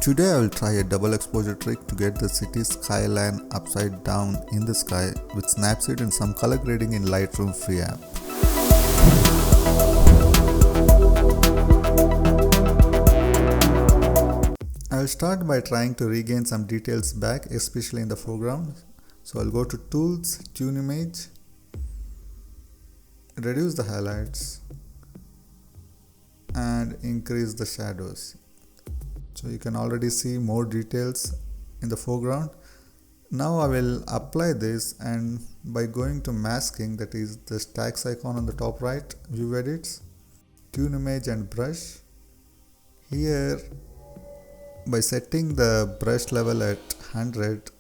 Today I will try a double exposure trick to get the city skyline upside down in the sky with Snapseed and some color grading in Lightroom free app. I will start by trying to regain some details back, especially in the foreground. So I'll go to Tools, Tune Image, reduce the highlights and increase the shadows. So you can already see more details in the foreground. Now I will apply this, and by going to masking, that is the stacks icon on the top right, view edits, tune image and brush. Here by setting the brush level at 100,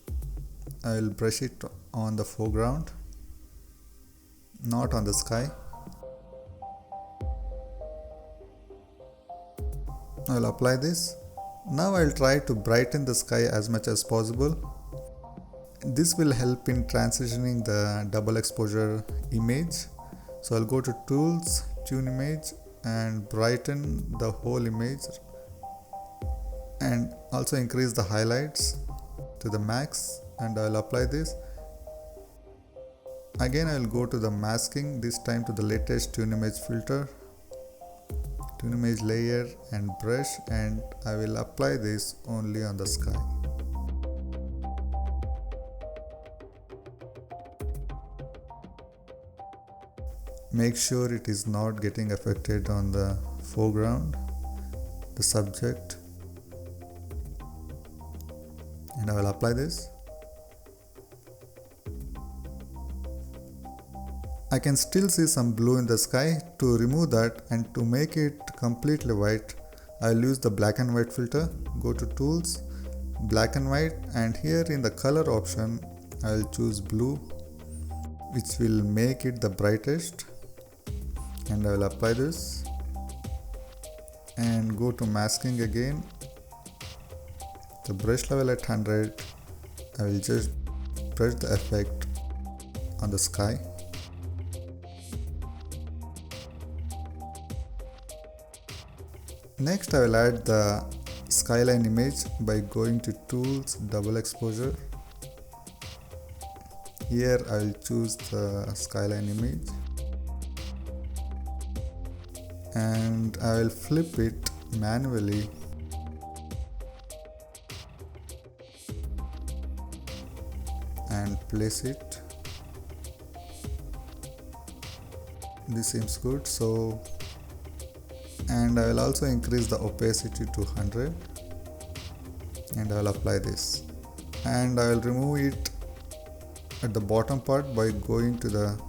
I will brush it on the foreground, not on the sky. I will apply this. Now I will try to brighten the sky as much as possible. This will help in transitioning the double exposure image. So I'll go to Tools, Tune Image and brighten the whole image, and also increase the highlights to the max, and I'll apply this. Again I will go to the masking, this time to the latest tune image filter, tune image layer and brush, and I will apply this only on the sky. Make sure it is not getting affected on the foreground, the subject, and I will apply this. I can still see some blue in the sky. To remove that and to make it completely white, I will use the black and white filter. Go to Tools, Black and White, and here in the color option I will choose blue, which will make it the brightest, and I will apply this and go to masking again. The brush level at 100, I will just brush the effect on the sky. Next I will add the skyline image by going to Tools, Double Exposure. Here I will choose the skyline image and I will flip it manually and place it. This seems good. And I will also increase the opacity to 100, and I will apply this, and I will remove it at the bottom part by going to the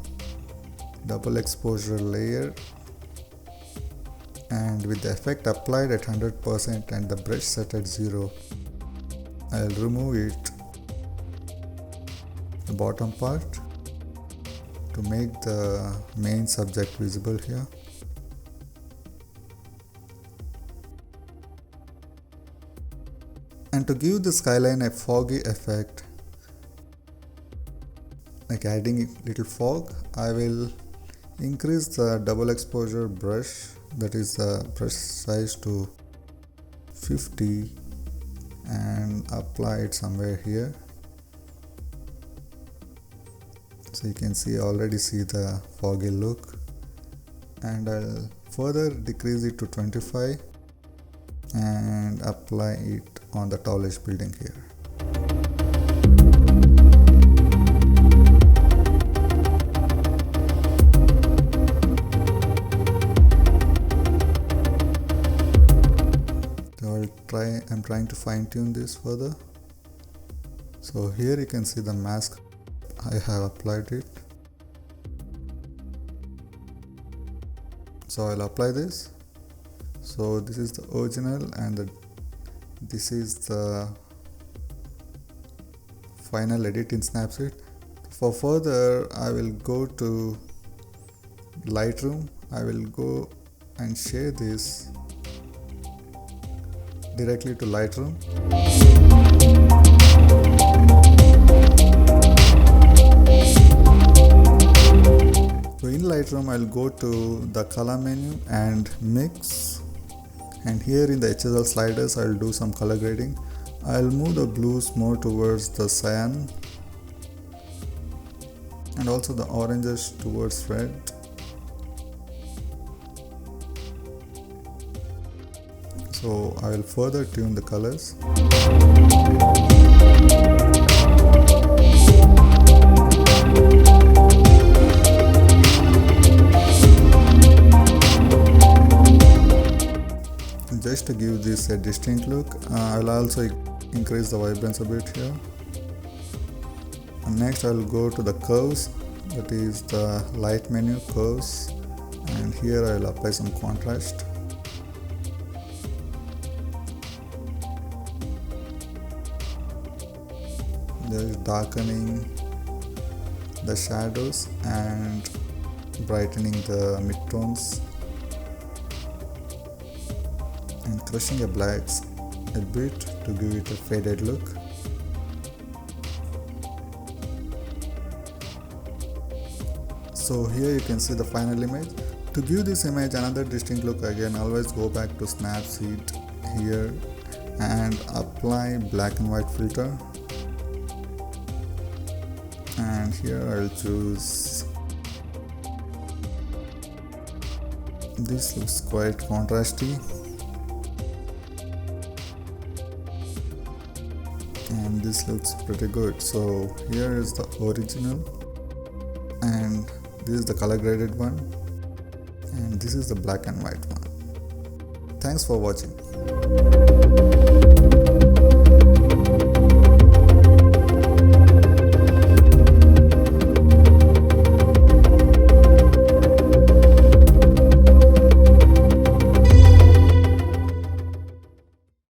double exposure layer, and with the effect applied at 100% and the brush set at 0, I will remove it, the bottom part, to make the main subject visible here. And to give the skyline a foggy effect, like adding a little fog, I will increase the double exposure brush, that is the brush size, to 50 and apply it somewhere here. So you can already see the foggy look, and I'll further decrease it to 25 and apply it on the tallest building here. So I'm trying to fine tune this further. So here you can see the mask, I have applied it. So I'll apply this. So this is the original and this is the final edit in Snapseed. For further, I will go to Lightroom. I will go and share this directly to Lightroom. So in Lightroom, I'll go to the color menu and mix, And here in the HSL sliders, I'll do some color grading. I'll move the blues more towards the cyan and also the oranges towards red. So I will further tune the colors. Just to give this a distinct look, I will also increase the vibrance a bit here. And next I will go to the curves, that is the light menu curves, and here I will apply some contrast. There is darkening the shadows and brightening the midtones and crushing the blacks a bit to give it a faded look. So here you can see the final image. To give this image another distinct look, again always go back to Snapseed here and apply black and white filter. And here I'll choose, this looks quite contrasty, and this looks pretty good. So here is the original, and this is the color graded one, and this is the black and white one. Thanks for watching.